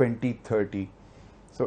2030। So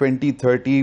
2030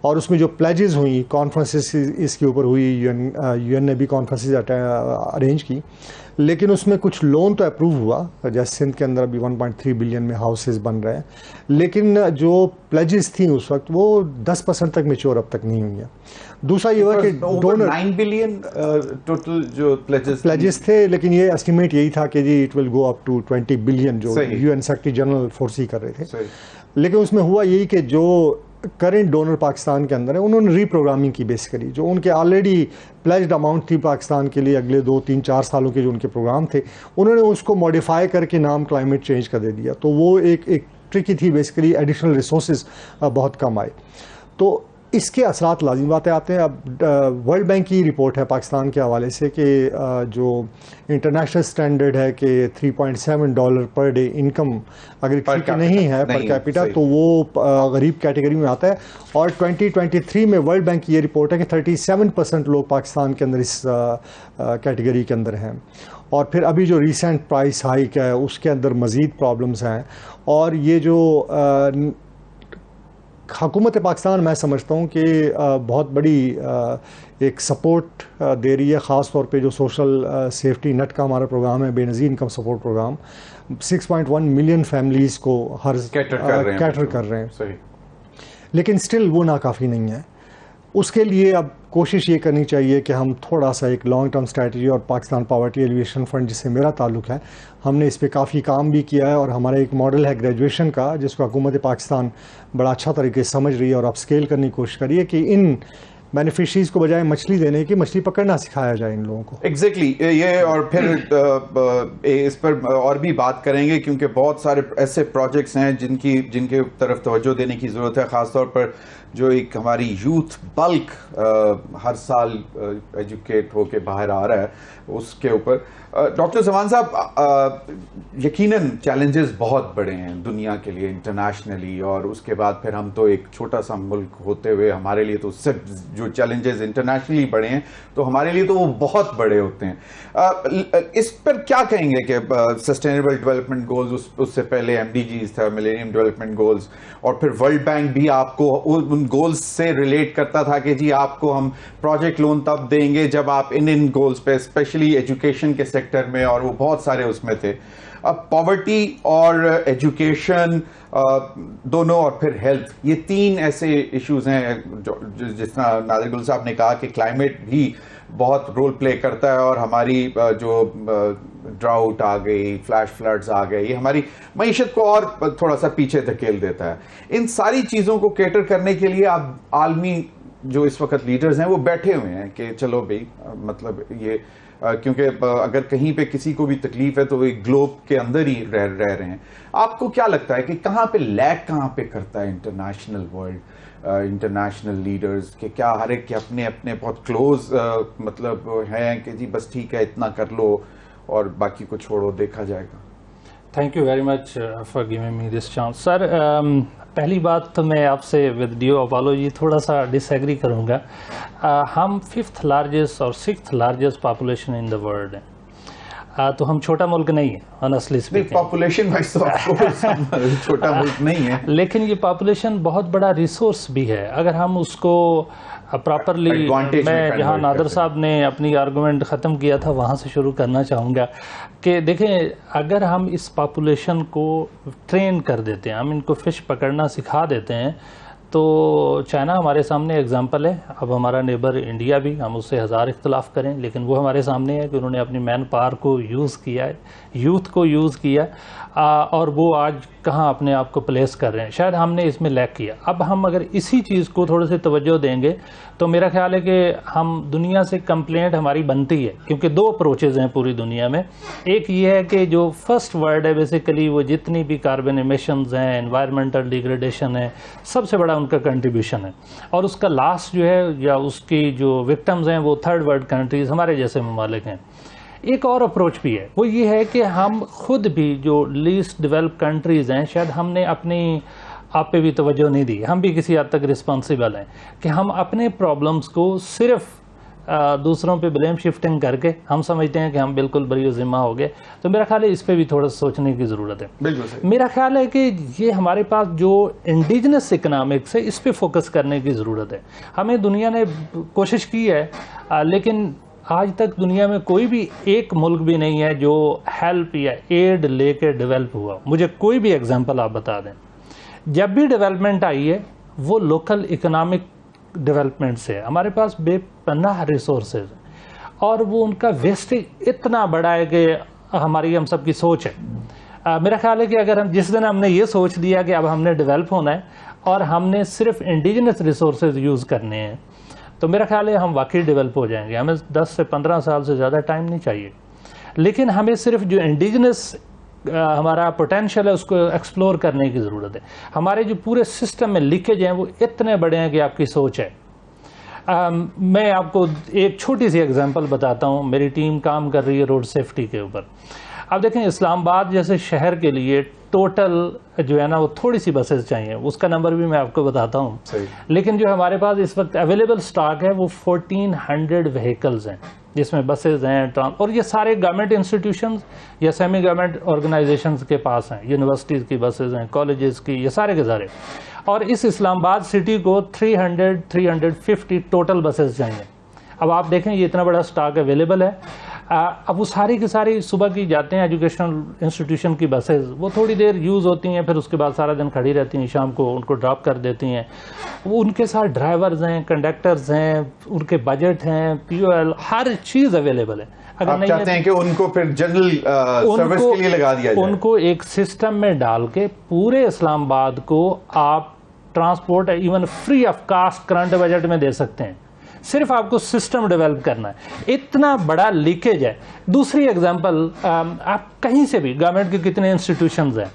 اور اس میں جو پلیجز ہوئی کانفرنسز اس کے اوپر ہوئی، یو این نے بھی کانفرنسز ارینج کی، لیکن اس میں کچھ لون تو اپروو ہوا، جیسے سندھ کے اندر ابھی 1.3 بلین میں ہاؤسز بن رہے ہیں، لیکن جو پلیجز تھیں اس وقت وہ 10% تک میچور اب تک نہیں ہوئی ہیں۔ دوسرا یہ ہوا کہ ڈونر 9 بلین ٹوٹل جو پلیجز تھے، لیکن یہ اسٹیمیٹ یہی تھا کہ جی it will go up to 20 billion جو U N secretary general foresee کر رہے تھے، لیکن اس میں ہوا یہی کہ جو کرنٹ ڈونر پاکستان کے اندر ہے انہوں نے ری پروگرامنگ کی بیسیکلی، جو ان کے آلریڈی پلیجڈ اماؤنٹ تھی پاکستان کے لیے اگلے 2 3 4 سالوں کے جو ان کے پروگرام تھے، انہوں نے اس کو ماڈیفائی کر کے نام کلائمیٹ چینج کا دے دیا، تو وہ ایک ٹرکی تھی بیسیکلی، ایڈیشنل ریسورسز بہت کم آئے، تو اس کے اثرات لازمی باتیں آتے ہیں۔ اب ورلڈ بینک کی رپورٹ ہے پاکستان کے حوالے سے کہ جو انٹرنیشنل سٹینڈرڈ ہے کہ $3.7 پر ڈے انکم اگر کسی کی نہیں ہے پر کیپیٹا تو وہ غریب کیٹیگری میں آتا ہے، اور 2023 میں ورلڈ بینک کی یہ رپورٹ ہے کہ 37% لوگ پاکستان کے اندر اس کیٹیگری کے اندر ہیں، اور پھر ابھی جو ریسنٹ پرائس ہائیک ہے اس کے اندر مزید پرابلمز ہیں، اور یہ جو حکومت پاکستان میں سمجھتا ہوں کہ بہت بڑی ایک سپورٹ دے رہی ہے، خاص طور پہ جو سوشل سیفٹی نیٹ کا ہمارا پروگرام ہے، Benazir income support program, 6.1 million families کو ہر کیٹر کر رہے ہیں، لیکن سٹل وہ ناکافی نہیں ہے۔ اس کے لیے اب کوشش یہ کرنی چاہیے کہ ہم تھوڑا سا ایک لانگ ٹرم اسٹریٹجی، اور پاکستان پاورٹی ایلیویشن فنڈ جس سے میرا تعلق ہے، ہم نے اس پہ کافی کام بھی کیا ہے، اور ہمارا ایک ماڈل ہے گریجویشن کا جس کو حکومت پاکستان بڑا اچھا طریقے سے سمجھ رہی ہے اور اپ اسکیل کرنے کی کوشش کری ہے کہ ان بینیفیشریز کو بجائے مچھلی دینے کی مچھلی پکڑنا سکھایا جائے ان لوگوں کو۔ ایگزیکٹلی یہ، اور پھر اس پر اور بھی بات کریں گے کیونکہ بہت سارے ایسے پروجیکٹس ہیں جن کے طرف توجہ دینے کی ضرورت ہے، خاص طور پر جو ایک ہماری یوتھ بلک ہر سال ایجوکیٹ ہو کے باہر آ رہا ہے اس کے اوپر۔ ڈاکٹر زمان صاحب، یقیناً چیلنجز بہت بڑے ہیں دنیا کے لیے انٹرنیشنلی، اور اس کے بعد پھر ہم تو ایک چھوٹا سا ملک ہوتے ہوئے ہمارے لیے تو صرف جو چیلنجز انٹرنیشنلی بڑے ہیں تو ہمارے لیے تو وہ بہت بڑے ہوتے ہیں۔ اس پر کیا کہیں گے کہ سسٹینیبل ڈیولپمنٹ گولز، اس سے پہلے MDGs تھا، ملینیم ڈیولپمنٹ گولز، اور پھر ورلڈ بینک بھی آپ کو ان گولز سے ریلیٹ کرتا تھا کہ جی آپ کو ہم پروجیکٹ لون تب دیں گے جب آپ ان گولز پہ، اسپیشلی ایجوکیشن کے سیکٹر میں، اور وہ بہت سارے اس میں تھے۔ اب پاورٹی اور ایجوکیشن دونوں، اور پھر ہیلتھ، یہ 3 ایسے ایشوز ہیں جس طرح نادر گل صاحب نے کہا کہ کلائمیٹ بھی بہت رول پلے کرتا ہے، اور ہماری جو ڈراؤٹ آ گئی، فلیش فلڈز آ گئے، یہ ہماری معیشت کو اور تھوڑا سا پیچھے دھکیل دیتا ہے۔ ان ساری چیزوں کو کیٹر کرنے کے لیے اب عالمی جو اس وقت لیڈرز ہیں وہ بیٹھے ہوئے ہیں کہ چلو بھائی، مطلب یہ کیونکہ اگر کہیں پہ کسی کو بھی تکلیف ہے تو وہ گلوب کے اندر ہی رہ رہے ہیں۔ آپ کو کیا لگتا ہے کہ کہاں پہ لیک کہاں پہ کرتا ہے انٹرنیشنل ورلڈ، انٹرنیشنل لیڈرز، کہ کیا ہر ایک کے اپنے اپنے بہت کلوز مطلب ہیں کہ جی بس ٹھیک ہے اتنا کر لو اور باقی کو چھوڑو، دیکھا جائے گا؟ Thank you very much for giving me this chance. Sir, پہلی بات تو میں آپ سے ود ڈیو اپالوجی تھوڑا سا ڈس ایگری کروں گا۔ ہم 5th لارجسٹ اور 6th largest population in the world ہیں، تو ہم چھوٹا ملک نہیں ہے آنیسٹلی اسپیکنگ، پاپولیشن وائز تو چھوٹا ملک نہیں ہے، لیکن یہ پاپولیشن بہت بڑا ریسورس بھی ہے اگر ہم اس کو پراپرلی۔ میں جہاں نادر صاحب نے اپنی آرگومنٹ ختم کیا تھا وہاں سے شروع کرنا چاہوں گا کہ دیکھیں، اگر ہم اس پاپولیشن کو ٹرین کر دیتے ہیں، ہم ان کو فش پکڑنا سکھا دیتے ہیں، تو چائنا ہمارے سامنے ایگزامپل ہے۔ اب ہمارا نیبر انڈیا بھی، ہم اس سے 1000 اختلاف کریں لیکن وہ ہمارے سامنے ہے کہ انہوں نے اپنی مین پاور کو یوز کیا ہے، یوتھ کو یوز کیا، اور وہ آج کہاں اپنے آپ کو پلیس کر رہے ہیں۔ شاید ہم نے اس میں لیک کیا۔ اب ہم اگر اسی چیز کو تھوڑے سے توجہ دیں گے تو میرا خیال ہے کہ ہم دنیا سے کمپلینٹ ہماری بنتی ہے، کیونکہ 2 اپروچز ہیں پوری دنیا میں۔ ایک یہ ہے کہ جو فرسٹ ورلڈ ہے بیسیکلی وہ جتنی بھی کاربن ایمیشنز ہیں، انوائرمنٹل ڈیگریڈیشن ہے، سب سے بڑا ان کا کنٹریبیوشن ہے، اور اس کا لاسٹ جو ہے یا اس کی جو وکٹمز ہیں وہ 3rd ورلڈ کنٹریز، ہمارے جیسے ممالک ہیں۔ ایک اور اپروچ بھی ہے، وہ یہ ہے کہ ہم خود بھی جو لیسٹ ڈیولپ کنٹریز ہیں، شاید ہم نے اپنی آپ پہ بھی توجہ نہیں دی، ہم بھی کسی حد تک رسپانسیبل ہیں کہ ہم اپنے پرابلمز کو صرف دوسروں پہ بلیم شفٹنگ کر کے ہم سمجھتے ہیں کہ ہم بالکل بری ذمہ ہو گئے. تو میرا خیال ہے اس پہ بھی تھوڑا سوچنے کی ضرورت ہے. میرا خیال ہے کہ یہ ہمارے پاس جو انڈیجنس اکنامکس ہے اس پہ فوکس کرنے کی ضرورت ہے. ہمیں دنیا نے کوشش کی ہے لیکن آج تک دنیا میں کوئی بھی ایک ملک بھی نہیں ہے جو ہیلپ یا ایڈ لے کے ڈیولپ ہوا. مجھے کوئی بھی ایگزامپل آپ بتا دیں. جب بھی ڈیولپمنٹ آئی ہے وہ لوکل اکنامک ڈیولپمنٹ سے. ہمارے پاس بے پناہ ریسورسز اور وہ ان کا ویسٹیج اتنا بڑا ہے کہ ہماری ہم سب کی سوچ ہے. میرا خیال ہے کہ اگر جس دن ہم نے یہ سوچ دیا کہ اب ہم نے ڈیولپ ہونا ہے اور ہم نے صرف انڈیجنس ریسورسز یوز کرنے ہیں تو میرا خیال ہے ہم واقعی ڈیولپ ہو جائیں گے. ہمیں 10 سے 15 سال سے زیادہ ٹائم نہیں چاہیے. لیکن ہمیں صرف جو انڈیجنس ہمارا پوٹینشیل ہے اس کو ایکسپلور کرنے کی ضرورت ہے. ہمارے جو پورے سسٹم میں لیکیج ہیں وہ اتنے بڑے ہیں کہ آپ کی سوچ ہے. میں آپ کو ایک چھوٹی سی ایگزامپل بتاتا ہوں. میری ٹیم کام کر رہی ہے روڈ سیفٹی کے اوپر. اب دیکھیں اسلام آباد جیسے شہر کے لیے ٹوٹل جو ہے نا وہ تھوڑی سی بسز چاہیے. اس کا نمبر بھی میں آپ کو بتاتا ہوں. لیکن جو ہمارے پاس اس وقت اویلیبل سٹاک ہے وہ 1400 وہیکلز ہیں جس میں بسز ہیں اور یہ سارے گورنمنٹ انسٹیٹیوشنز یا سیمی گورنمنٹ آرگنائزیشنز کے پاس ہیں. یونیورسٹیز کی بسز ہیں, کالجز کی, یہ سارے کے سارے. اور اس اسلام آباد سٹی کو 350 ٹوٹل بسز چاہیے. اب آپ دیکھیں یہ اتنا بڑا سٹاک اویلیبل ہے. اب وہ ساری کی ساری صبح کی جاتے ہیں ایجوکیشنل انسٹیٹیوشن کی بسز, وہ تھوڑی دیر یوز ہوتی ہیں پھر اس کے بعد سارا دن کھڑی رہتی ہیں, شام کو ان کو ڈراپ کر دیتی ہیں. وہ ان کے ساتھ ڈرائیورز ہیں, کنڈکٹرز ہیں, ان کے بجٹ ہیں, پی او ایل, ہر چیز اویلیبل ہے. اگر آپ چاہتے ہیں کہ ان کو پھر جنرل سروس کے لیے لگا دیا جائے, ان کو ایک سسٹم میں ڈال کے پورے اسلام آباد کو آپ transport even free of cost current budget میں دے سکتے ہیں. صرف آپ کو سسٹم ڈیولپ کرنا ہے. اتنا بڑا لیکیج ہے. دوسری ایگزامپل, آپ کہیں سے بھی گورنمنٹ کے کتنے انسٹیٹیوشنز ہیں.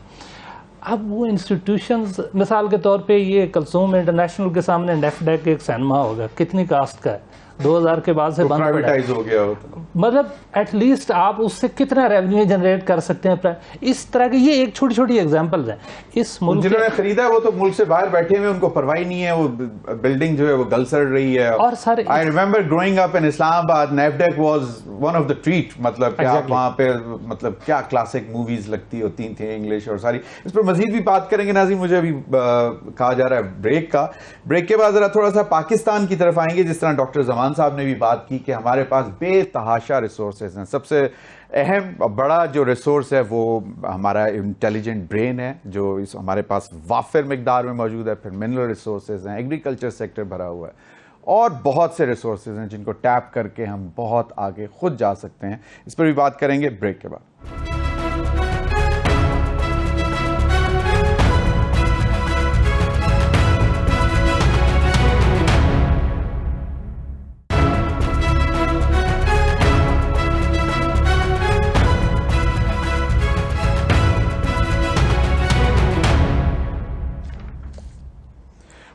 اب وہ انسٹیٹیوشنز مثال کے طور پہ یہ کلثوم انٹرنیشنل کے سامنے نیفڈیک ایک سینما ہوگا, کتنی کاسٹ کا ہے, 2000 کے بعد سے بند ہو گیا ہوتا. مطلب ایٹ لیسٹ آپ اس سے کتنا ریونیو جنریٹ کر سکتے ہیں. اس طرح کی یہ ایک چھوٹی چھوٹی ایگزامپلز ہیں. اس ملک جنہوں نے خریدا وہ تو ملک سے باہر بیٹھے ہوئے, ان کو پرواہ نہیں ہے, وہ بلڈنگ جو ہے وہ گل سڑ رہی ہے. اور سر I remember growing up in Islam Abad, NAFDAC was one of the treat. مطلب کہ آپ وہاں پہ مطلب کیا کلاسک موویز لگتی ہوتی تھیں انگلش اور ساری. اس پر مزید بھی بات کریں گے ناظرین. مجھے ابھی کہا جا رہا ہے بریک کے بعد ذرا تھوڑا سا پاکستان کی طرف آئیں گے. جس طرح ڈاکٹر زمان صاحب نے بھی بات کی کہ ہمارے پاس بے تحاشا ریسورسز ہیں. سب سے اہم بڑا جو ریسورس ہے وہ ہمارا انٹیلیجنٹ برین ہے جو ہمارے پاس وافر مقدار میں موجود ہے. پھر منرل ریسورسز ہیں, ایگریکلچر سیکٹر بھرا ہوا ہے اور بہت سے ریسورسز ہیں جن کو ٹیپ کر کے ہم بہت آگے خود جا سکتے ہیں. اس پر بھی بات کریں گے بریک کے بعد.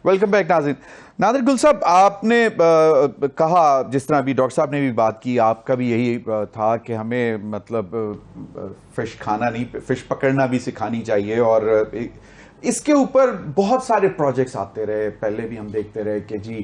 ویلکم بیک ناظرین. نادر گل صاحب, آپ نے کہا جس طرح ابھی ڈاکٹر صاحب نے بھی بات کی, آپ کا بھی یہی تھا کہ ہمیں مطلب فش کھانا نہیں, فش پکڑنا بھی سکھانی چاہیے. اور اس کے اوپر بہت سارے پروجیکٹس آتے رہے. پہلے بھی ہم دیکھتے رہے کہ جی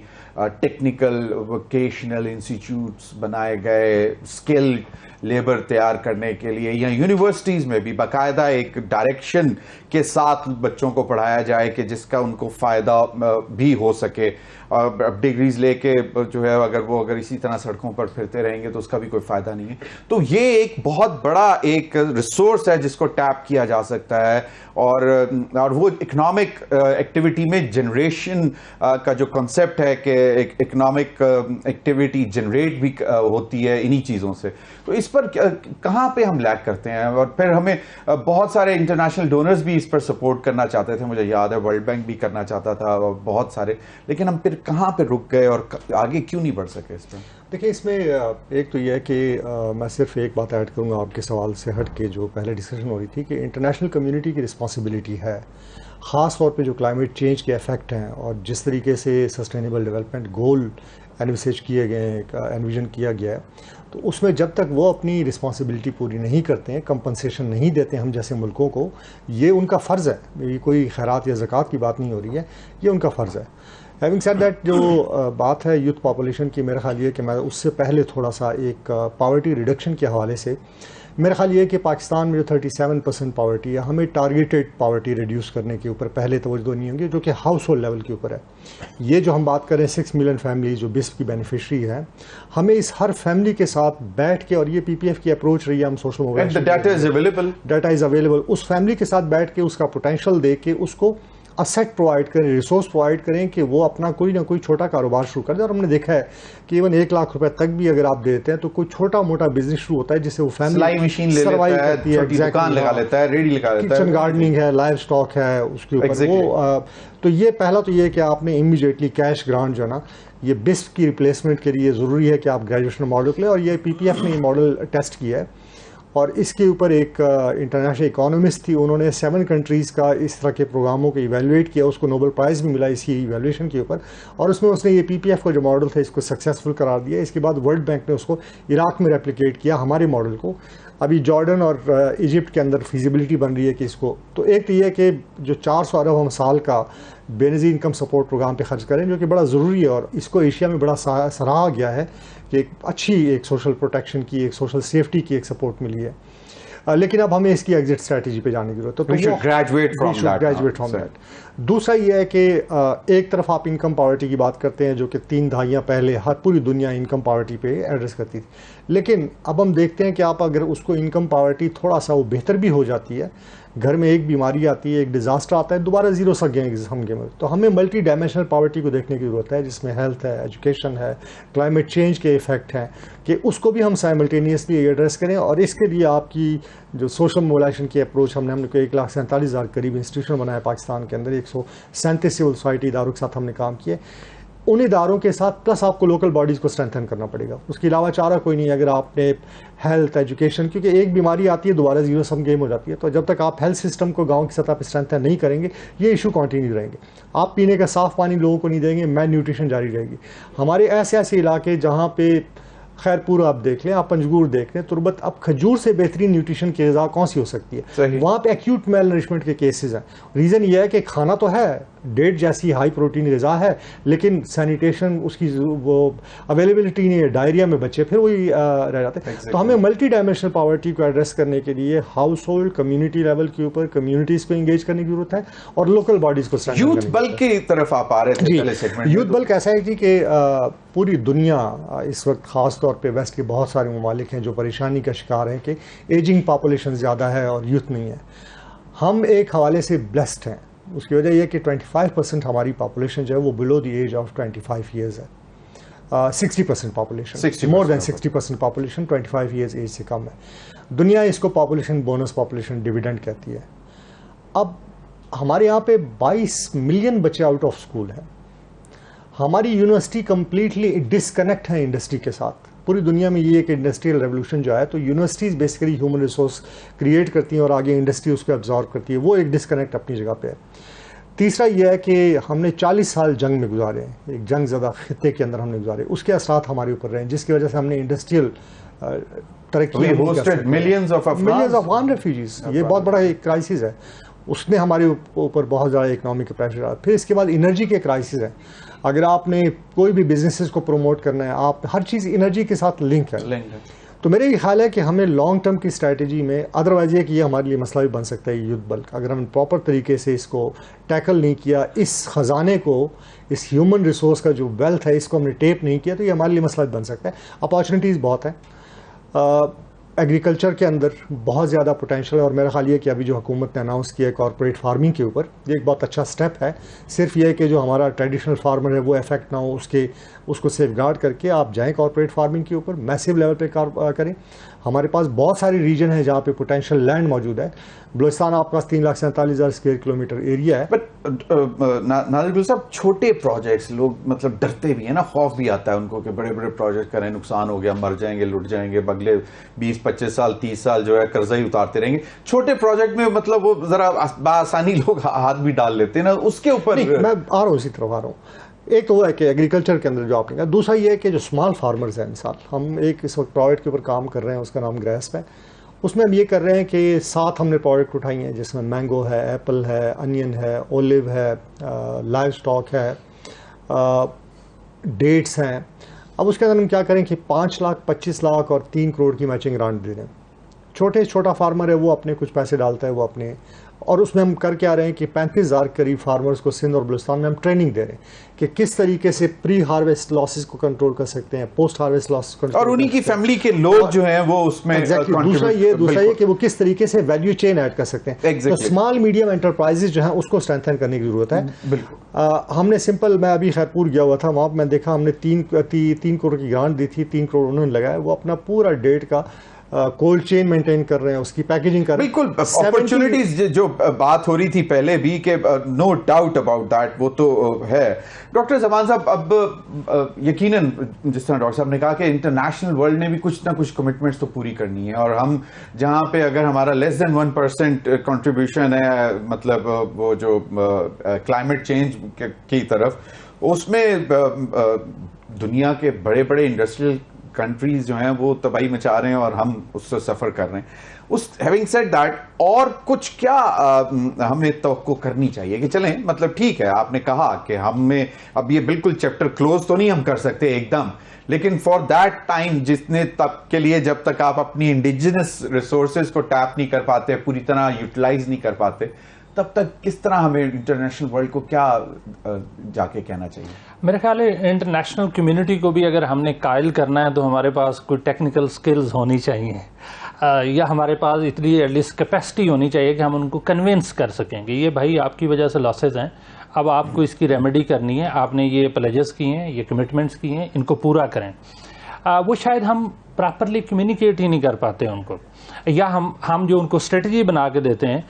ٹیکنیکل ووکیشنل انسٹیٹیوٹس بنائے گئے اسکل لیبر تیار کرنے کے لیے, یا یونیورسٹیز میں بھی باقاعدہ ایک ڈائریکشن کے ساتھ بچوں کو پڑھایا جائے کہ جس کا ان کو فائدہ بھی ہو سکے. اب ڈگریز لے کے جو ہے اگر اسی طرح سڑکوں پر پھرتے رہیں گے تو اس کا بھی کوئی فائدہ نہیں ہے. تو یہ ایک بہت بڑا ایک ریسورس ہے جس کو ٹیپ کیا جا سکتا ہے. اور وہ اکنامک ایکٹیویٹی میں جنریشن کا جو کنسیپٹ ہے کہ اکنامک ایکٹیویٹی جنریٹ بھی ہوتی ہے انہی چیزوں سے. تو اس پر کہاں پہ ہم لیک کرتے ہیں؟ اور پھر ہمیں بہت سارے انٹرنیشنل ڈونرز بھی اس پر سپورٹ کرنا چاہتے تھے, مجھے یاد ہے ورلڈ بینک بھی کرنا چاہتا تھا اور بہت سارے, لیکن ہم پھر کہاں پہ رک گئے اور آگے کیوں نہیں بڑھ سکے اس پر؟ دیکھیں اس میں ایک تو یہ ہے کہ میں صرف ایک بات ایڈ کروں گا آپ کے سوال سے ہٹ کے, جو پہلے ڈسکشن ہو رہی تھی کہ انٹرنیشنل کمیونٹی کی رسپانسبلٹی ہے, خاص طور پہ جو کلائمیٹ چینج کے افیکٹ ہیں اور جس طریقے سے سسٹینیبل ڈیولپمنٹ گول انویسیج کیے گئے ہیں, انویژن کیا گیا ہے, تو اس میں جب تک وہ اپنی رسپانسبلٹی پوری نہیں کرتے ہیں, کمپنسیشن نہیں دیتے ہم جیسے ملکوں کو, یہ ان کا فرض ہے, یہ کوئی خیرات یا زکوٰۃ کی بات نہیں ہو رہی ہے, یہ ان کا فرض ہے. ہیونگ سیڈ دیٹ, جو بات ہے یوتھ پاپولیشن کی, میرا خیال یہ کہ میں اس سے پہلے تھوڑا سا ایک پاورٹی ریڈکشن کے حوالے سے, میرا خیال یہ ہے کہ پاکستان میں جو 37% پاورٹی ہے, ہمیں ٹارگیٹڈ پاورٹی ریڈیوس کرنے کے اوپر پہلے توجہ نہیں ہوں گی, جو کہ ہاؤس ہولڈ لیول کے اوپر ہے. یہ جو ہم بات کریں 6 ملین فیملی جو BISP کی بینیفیشری ہے, ہمیں اس ہر فیملی کے ساتھ بیٹھ کے, اور یہ PPF کی اپروچ رہی ہے, ہم social mobile data is available, اس فیملی کے ساتھ بیٹھ کے اس کا پوٹینشیل دے کے اس کو اسیٹ پرووائڈ کریں, ریسورس پرووائڈ کریں کہ وہ اپنا کوئی نہ کوئی چھوٹا کاروبار شروع کر دیں. اور ہم نے دیکھا ہے کہ ایون 1 لاکھ روپے تک بھی اگر آپ دیتے ہیں تو کوئی چھوٹا موٹا بزنس شروع ہوتا ہے جس سے وہ فیملی سلائی مشین لے لیتا ہے, چھوٹی دکان لگا لیتا ہے, ریڈی لگا لیتا ہے, کچن گارڈننگ ہے, لائف سٹاک ہے اس کے اوپر وہ. تو یہ پہلا تو یہ کہ آپ نے امیڈیٹلی کیش گرانٹ جو ہے نا, یہ BISP کی ریپلیسمنٹ کے لیے ضروری ہے کہ آپ گریجویشن ماڈل لیں, اور یہ PPF نے یہ ماڈل ٹیسٹ کیا ہے. اور اس کے اوپر ایک انٹرنیشنل اکانومسٹ تھی, انہوں نے 7 کنٹریز کا اس طرح کے پروگراموں کو ایویلویٹ کیا, اس کو نوبل پرائز بھی ملا اسی ایویلویشن کے اوپر, اور اس میں اس نے یہ PPF کا جو ماڈل تھا اس کو سکسیسفل قرار دیا. اس کے بعد ورلڈ بینک نے اس کو عراق میں ریپلیکیٹ کیا, ہمارے ماڈل کو. ابھی جارڈن اور ایجپٹ کے اندر فیزیبلٹی بن رہی ہے کہ اس کو, تو ایک تو یہ کہ جو 400 ارب ہم سال کا بے نظیر انکم سپورٹ پروگرام پہ خرچ کریں, جو کہ بڑا ضروری ہے, اور اس کو ایشیا میں بڑا سراہا گیا ہے کہ ایک اچھی ایک سوشل پروٹیکشن کی, ایک سوشل سیفٹی کی ایک سپورٹ ملی ہے. لیکن اب ہمیں اس کی ایگزٹ اسٹریٹجی پہ جانے کی ضرورت ہے, تو گریجویٹ فرام دیٹ. دوسرا یہ ہے کہ ایک طرف آپ انکم پاورٹی کی بات کرتے ہیں جو کہ 3 دہائیاں پہلے ہر پوری دنیا انکم پاورٹی پہ ایڈریس کرتی تھی, لیکن اب ہم دیکھتے ہیں کہ آپ اگر اس کو انکم پاورٹی تھوڑا سا وہ بہتر بھی ہو جاتی ہے, گھر میں ایک بیماری آتی ہے, ایک ڈیزاسٹر آتا ہے, دوبارہ زیرو سا ہم گیم, تو ہمیں ملٹی ڈائمینشنل پاورٹی کو دیکھنے کی ضرورت ہے, جس میں ہیلتھ ہے, ایجوکیشن ہے, کلائمیٹ چینج کے ایفیکٹ ہیں, کہ اس کو بھی ہم سائملٹینیسلی ایڈریس کریں. اور اس کے لیے آپ کی جو سوشل موبلائزیشن کی اپروچ, ہم نے 1,47,000 قریب انسٹیٹیوشن بنایا پاکستان کے اندر, 137 سول سوسائٹی اداروں کے ساتھ ہم نے کام کیا. ان اداروں کے ساتھ پلس آپ کو لوکل باڈیز کو اسٹرینتھن کرنا پڑے گا, اس کے علاوہ چارہ کوئی نہیں. اگر آپ نے ہیلتھ, ایجوکیشن, کیونکہ ایک بیماری آتی ہے دوبارہ زیرو سم گیم ہو جاتی ہے, تو جب تک آپ ہیلتھ سسٹم کو گاؤں کی سطح پہ اسٹرینتھن نہیں کریں گے, یہ ایشو کنٹینیو رہیں گے. آپ پینے کا صاف پانی لوگوں کو نہیں دیں گے, میل نیوٹریشن جاری رہے گی. ہمارے ایسے علاقے جہاں پہ خیر پورا آپ دیکھ لیں, آپ پنجگور دیکھ لیں, تربت, اب کھجور سے بہترین نیوٹریشن کی غذا کون سی ہو سکتی ہے؟ وہاں پہ ایکیوٹ میل نرشمنٹ کے کیسز ہیں. ریزن یہ ہے کہ کھانا تو ہے, ڈیٹ جیسی ہائی پروٹین غذا ہے, لیکن سینیٹیشن اس کی وہ اویلیبلٹی نہیں ہے, ڈائریا میں بچے پھر وہی رہ جاتے ہیں. تو ہمیں ملٹی ڈائمینشنل پاورٹی کو ایڈریس کرنے کے لیے ہاؤس ہولڈ, کمیونٹی لیول کے اوپر کمیونٹیز کو انگیج کرنے کی ضرورت ہے, اور لوکل باڈیز کو. یوتھ بلک کی طرف آپ آ رہے تھے. یوتھ بلک ایسا ہے جی کہ پوری دنیا اس وقت خاص طور پہ ویسٹ کے بہت سارے ممالک ہیں جو پریشانی کا شکار ہیں کہ ایجنگ پاپولیشن زیادہ ہے اور یوتھ نہیں ہے. ہم ایک حوالے سے بلیسڈ ہیں, اس کی وجہ یہ کہ 25% ہماری پاپولیشن جو ہے وہ بلو دی ایج آف 25 ایئرز ہے. 60% پاپولیشن, مور دین 60% پاپولیشن 25 ایئرز ایج سے کم ہے. دنیا اس کو پاپولیشن بونس, پاپولیشن ڈیویڈنڈ کہتی ہے. اب ہمارے یہاں پہ 22 ملین بچے آؤٹ آف اسکول ہیں. ہماری یونیورسٹی کمپلیٹلی ڈسکنیکٹ ہے انڈسٹری کے ساتھ. پوری دنیا میں یہ ایک انڈسٹریل ریولوشن جو ہے, تو universities basically human resource create کرتی ہیں اور آگے انڈسٹری اس کو ابزارو کرتی ہے, وہ ایک ڈسکنیکٹ اپنی جگہ پہ ہے. تیسرا یہ ہے کہ ہم نے 40 سال جنگ میں گزارے ہیں, ایک جنگ زدہ خطے کے اندر ہم نے گزارے, اس کے اثرات ہمارے اوپر رہے ہیں, جس کی وجہ سے ہم نے انڈسٹریل ترقی, ملینز آف افغان ریفیوجیز, یہ بہت بڑا ایک کرائسس ہے, اس نے ہمارے اوپر بہت زیادہ اکنامک پریشر آیا. پھر اس کے بعد انرجی کے کرائسس ہیں. اگر آپ نے کوئی بھی بزنسز کو پروموٹ کرنا ہے, آپ ہر چیز انرجی کے ساتھ لنک ہے. تو میرے یہ خیال ہے کہ ہمیں لانگ ٹرم کی اسٹریٹجی میں, ادروائز یہ کہ یہ ہمارے لیے مسئلہ بھی بن سکتا ہے یوتھ بلک, اگر ہم نے پراپر طریقے سے اس کو ٹیکل نہیں کیا, اس خزانے کو, اس ہیومن ریسورس کا جو ویلتھ ہے اس کو ہم نے ٹیپ نہیں کیا, تو یہ ہمارے لیے مسئلہ بن سکتا ہے. اپارچونیٹیز بہت ہیں ایگریکلچر کے اندر, بہت زیادہ پوٹینشیل ہے, اور میرا خیال یہ کہ ابھی جو حکومت نے اناؤنس کیا ہے کارپوریٹ فارمنگ کے اوپر, یہ ایک بہت اچھا سٹیپ ہے. صرف یہ کہ جو ہمارا ٹریڈیشنل فارمر ہے وہ افیکٹ نہ ہو, اس کو سیف گارڈ کر کے آپ جائیں کارپوریٹ فارمنگ کے اوپر, میسیو لیول پہ کریں. ہمارے پاس بہت ساری ریجن ہیں جہاں پہ پوٹینشیل لینڈ موجود ہے. بلوچستان آپ کے پاس 3,47,000 اسکوائر کلومیٹر ایریا ہے. بٹ ناظر گل صاحب, چھوٹے پروجیکٹس لوگ مطلب ڈرتے بھی ہیں نا, خوف بھی آتا ہے ان کو کہ بڑے بڑے پروجیکٹ کریں, نقصان ہو گیا, مر جائیں گے, لٹ جائیں گے, اگلے 20-25 سال 30 سال جو ہے قرضہ ہی اتارتے رہیں گے. چھوٹے پروجیکٹ میں مطلب وہ ذرا بآسانی لوگ ہاتھ بھی ڈال لیتے ہیں نا, اس کے اوپر میں آ رہا ہوں, اسی طرف آ رہا ہوں. ایک تو وہ ہے کہ ایگریکلچر کے اندر جو آپ نے کہا، دوسرا یہ ہے کہ جو اسمال فارمرز ہیں، مثال ہم ایک اس وقت پروجیکٹ کے اوپر کام کر رہے ہیں، اس کا نام گریسپ ہے. اس میں ہم یہ کر رہے ہیں کہ 7 ہم نے پروجیکٹ اٹھائی ہیں، جس میں مینگو ہے، ایپل ہے، انین ہے، اولیو ہے، لائف سٹاک ہے، ڈیٹس ہیں. اب اس کے اندر ہم کیا کریں کہ 5 لاکھ 25 لاکھ اور 3 کروڑ کی میچنگ گرانٹ دے دیں. چھوٹا فارمر ہے وہ اپنے کچھ پیسے ڈالتا ہے، وہ اپنے، اور اس میں ہم کر کے آ رہے ہیں کہ 35,000 قریب فارمرز کو سندھ اور بلوچستان میں ہم ٹریننگ دے رہے ہیں کہ کس طریقے سے پری ہارویسٹ لاسز کو کنٹرول کر سکتے ہیں، پوسٹ ہارویسٹ لاسز کو، اور انہی کی فیملی کے لوگ جو ہیں وہ اس میں دوسرا یہ کہ وہ کس طریقے سے ویلیو چین ایڈ کر سکتے ہیں. تو اسمال میڈیم انٹرپرائزز جو ہیں اس کو اسٹرینتھن کرنے کی ضرورت ہے. ہم نے سمپل، میں ابھی خیرپور گیا ہوا تھا، وہاں میں دیکھا ہم نے 3 کروڑ کی گرانٹ دی تھی، 3 کروڑ انہوں نے لگایا. وہ اپنا پورا ڈیٹ کا کولڈ چین مینٹین کر رہے ہیں، اس کی پیکیجنگ کر رہے ہیں. بالکل اپرچونٹیز جو بات ہو رہی تھی پہلے بھی کہ نو ڈاؤٹ اباؤٹ دیٹ، وہ تو ہے. ڈاکٹر زمان صاحب، اب یقیناً جس طرح ڈاکٹر صاحب نے کہا کہ انٹرنیشنل ورلڈ نے بھی کچھ نہ کچھ کمٹمنٹس تو پوری کرنی ہے، اور ہم جہاں پہ اگر ہمارا لیس دین 1% کنٹریبیوشن ہے، مطلب وہ جو کلائمیٹ چینج کی طرف، اس میں دنیا کے بڑے بڑے انڈسٹریل کنٹریز جو ہیں وہ تباہی مچا رہے ہیں اور ہم اس سے سفر کر رہے ہیں. ہیونگ سیڈ دیٹ، اور کچھ کیا ہمیں توقع کرنی چاہیے کہ چلیں، مطلب ٹھیک ہے آپ نے کہا کہ ہمیں اب یہ بالکل چیپٹر کلوز تو نہیں ہم کر سکتے ایک دم، لیکن فار دیٹ ٹائم جتنے تک کے لیے جب تک آپ اپنی انڈیجنس ریسورسز کو ٹیپ نہیں کر پاتے، پوری طرح یوٹیلائز نہیں کر پاتے، تب تک کس طرح ہمیں انٹرنیشنل ورلڈ کو کیا جا کے کہنا چاہیے؟ میرے خیال ہے انٹرنیشنل کمیونٹی کو بھی اگر ہم نے قائل کرنا ہے تو ہمارے پاس کوئی ٹیکنیکل سکلز ہونی چاہیے، یا ہمارے پاس اتنی ایٹ لیسٹ کیپیسٹی ہونی چاہیے کہ ہم ان کو کنونس کر سکیں کہ یہ بھائی آپ کی وجہ سے لاسز ہیں، اب آپ کو اس کی ریمیڈی کرنی ہے، آپ نے یہ پلیجز کی ہیں، یہ کمٹمنٹس کی ہیں، ان کو پورا کریں. وہ شاید ہم پراپرلی کمیونیکیٹ ہی نہیں کر پاتے ان کو، یا ہم جو ان کو اسٹریٹجی بنا کے دیتے ہیں.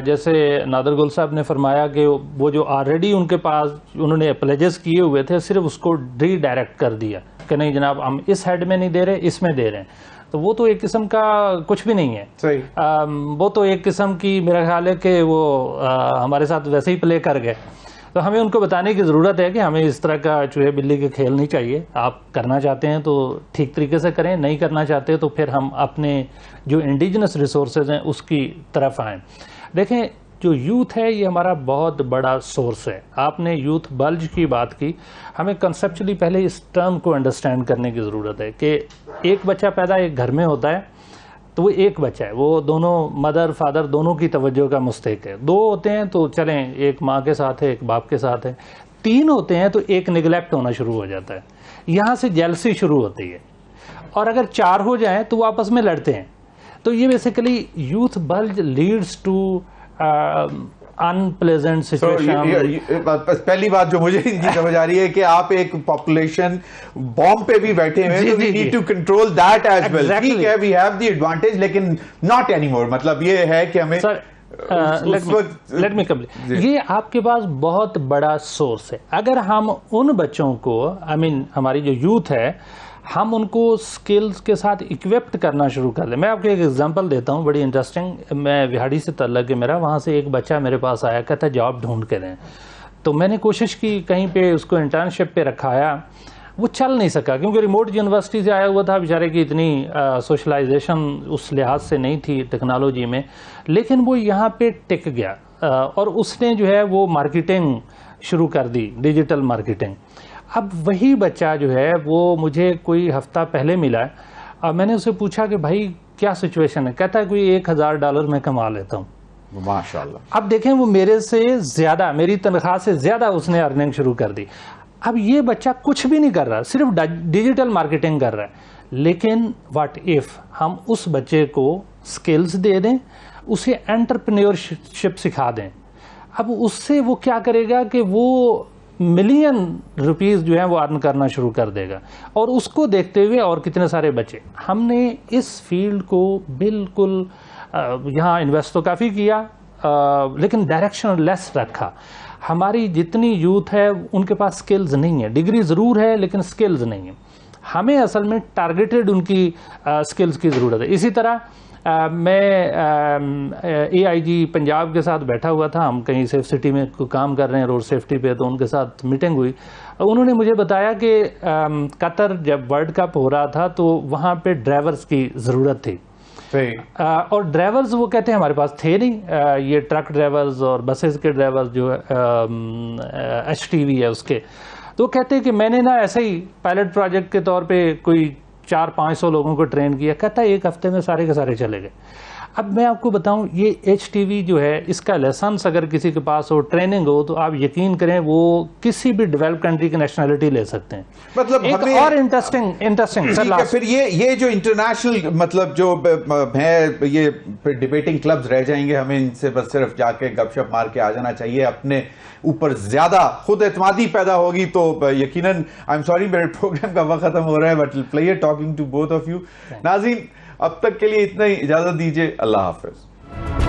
جیسے نادر گل صاحب نے فرمایا کہ وہ جو آلریڈی ان کے پاس انہوں نے پلیجز کیے ہوئے تھے، صرف اس کو ری ڈائریکٹ کر دیا کہ نہیں جناب ہم اس ہیڈ میں نہیں دے رہے، اس میں دے رہے ہیں. تو وہ تو ایک قسم کا کچھ بھی نہیں ہے. صحیح. وہ تو ایک قسم کی میرا خیال ہے کہ وہ ہمارے ساتھ ویسے ہی پلے کر گئے. تو ہمیں ان کو بتانے کی ضرورت ہے کہ ہمیں اس طرح کا چوہے بلی کے کھیل نہیں چاہیے. آپ کرنا چاہتے ہیں تو ٹھیک طریقے سے کریں، نہیں کرنا چاہتے تو پھر ہم اپنے جو انڈیجنس ریسورسز ہیں اس کی طرف آئیں. دیکھیں جو یوتھ ہے یہ ہمارا بہت بڑا سورس ہے. آپ نے یوتھ بلج کی بات کی، ہمیں کنسیپچولی پہلے اس ٹرم کو انڈرسٹینڈ کرنے کی ضرورت ہے کہ ایک بچہ پیدا ایک گھر میں ہوتا ہے تو وہ ایک بچہ ہے، وہ دونوں مدر فادر دونوں کی توجہ کا مستحق ہے. 2 ہوتے ہیں تو چلیں ایک ماں کے ساتھ ہے، ایک باپ کے ساتھ ہے. 3 ہوتے ہیں تو ایک نگلیکٹ ہونا شروع ہو جاتا ہے، یہاں سے جیلسی شروع ہوتی ہے. اور اگر 4 ہو جائیں تو وہ آپس میں لڑتے ہیں. تو یہ basically youth bulge leads to unpleasant situation. پہلی بات جو مجھے ان کی سمجھ آ رہی ہے کہ آپ ایک پاپولیشن بوم پہ بھی بیٹھے ہوئے ہیں، تو we need to control that as well. ٹھیک ہے we have the advantage لیکن not anymore. مطلب یہ ہے کہ ہمیں let me complete. یہ آپ کے پاس بہت بڑا سورس ہے. اگر ہم ان بچوں کو ہماری جو یوتھ ہے ہم ان کو سکلز کے ساتھ اکوپڈ کرنا شروع کر دیں. میں آپ کو ایک ایگزامپل دیتا ہوں بڑی انٹرسٹنگ. میں وہاڑی سے تعلق ہے میرا، وہاں سے ایک بچہ میرے پاس آیا کہتا ہے جاب ڈھونڈ کے دیں. تو میں نے کوشش کی کہیں پہ اس کو انٹرنشپ پہ رکھایا، وہ چل نہیں سکا کیونکہ ریموٹ یونیورسٹی سے آیا ہوا تھا، بیچارے کی اتنی سوشلائزیشن اس لحاظ سے نہیں تھی ٹیکنالوجی میں. لیکن وہ یہاں پہ ٹک گیا اور اس نے جو ہے وہ مارکیٹنگ شروع کر دی، ڈیجیٹل مارکیٹنگ. اب وہی بچہ جو ہے وہ مجھے کوئی ہفتہ پہلے ملا ہے. میں نے اسے پوچھا کہ بھائی کیا سچویشن ہے؟ کہتا ہے کوئی $1000 میں کما لیتا ہوں. ماشاءاللہ. اب دیکھیں وہ میرے سے زیادہ، میری تنخواہ سے زیادہ اس نے ارننگ شروع کر دی. اب یہ بچہ کچھ بھی نہیں کر رہا، صرف ڈیجیٹل مارکیٹنگ کر رہا ہے. لیکن واٹ ایف ہم اس بچے کو سکلز دے دیں، اسے انٹرپرینیورشپ سکھا دیں. اب اس سے وہ کیا کرے گا کہ وہ ملین روپیز جو ہیں وہ ارن کرنا شروع کر دے گا. اور اس کو دیکھتے ہوئے اور کتنے سارے بچے. ہم نے اس فیلڈ کو بالکل یہاں انویسٹ تو کافی کیا لیکن ڈائریکشن لیس رکھا. ہماری جتنی یوتھ ہے ان کے پاس سکلز نہیں ہے، ڈگری ضرور ہے لیکن سکلز نہیں ہے. ہمیں اصل میں ٹارگیٹڈ ان کی سکلز کی ضرورت ہے. اسی طرح میں AIG پنجاب کے ساتھ بیٹھا ہوا تھا، ہم کہیں سیف سٹی میں کام کر رہے ہیں روڈ سیفٹی پہ، تو ان کے ساتھ میٹنگ ہوئی. انہوں نے مجھے بتایا کہ قطر جب ورلڈ کپ ہو رہا تھا تو وہاں پہ ڈرائیورز کی ضرورت تھی، اور ڈرائیورز وہ کہتے ہیں ہمارے پاس تھے نہیں، یہ ٹرک ڈرائیورز اور بسز کے ڈرائیورز جو HTV ہے اس کے. تو وہ کہتے ہیں کہ میں نے نا ایسے ہی پائلٹ پروجیکٹ کے طور پہ کوئی 400-500 لوگوں کو ٹرین کیا، کہتا ہے ایک ہفتے میں سارے کے سارے چلے گئے. اب میں آپ کو بتاؤں یہ HTV جو ہے اس کا لائسنس اگر کسی کے پاس ہو، ٹریننگ ہو، تو آپ یقین کریں وہ کسی بھی ڈیولپ کنٹری کی نیشنلٹی لے سکتے ہیں. مطلب ایک اور انٹرسٹنگ پھر یہ جو انٹرنیشنل مطلب جو ہے یہ ڈیبیٹنگ کلبز رہ جائیں گے، ہمیں ان سے بس صرف جا کے گپ شپ مار کے آ جانا چاہیے، اپنے اوپر زیادہ خود اعتمادی پیدا ہوگی تو یقیناً آئی ایم سوری میرے پروگرام کا وقت ختم ہو رہا ہے، but pleasure talking to both of you. ناظرین اب تک کے لیے اتنا ہی، اجازت دیجیے، اللہ حافظ.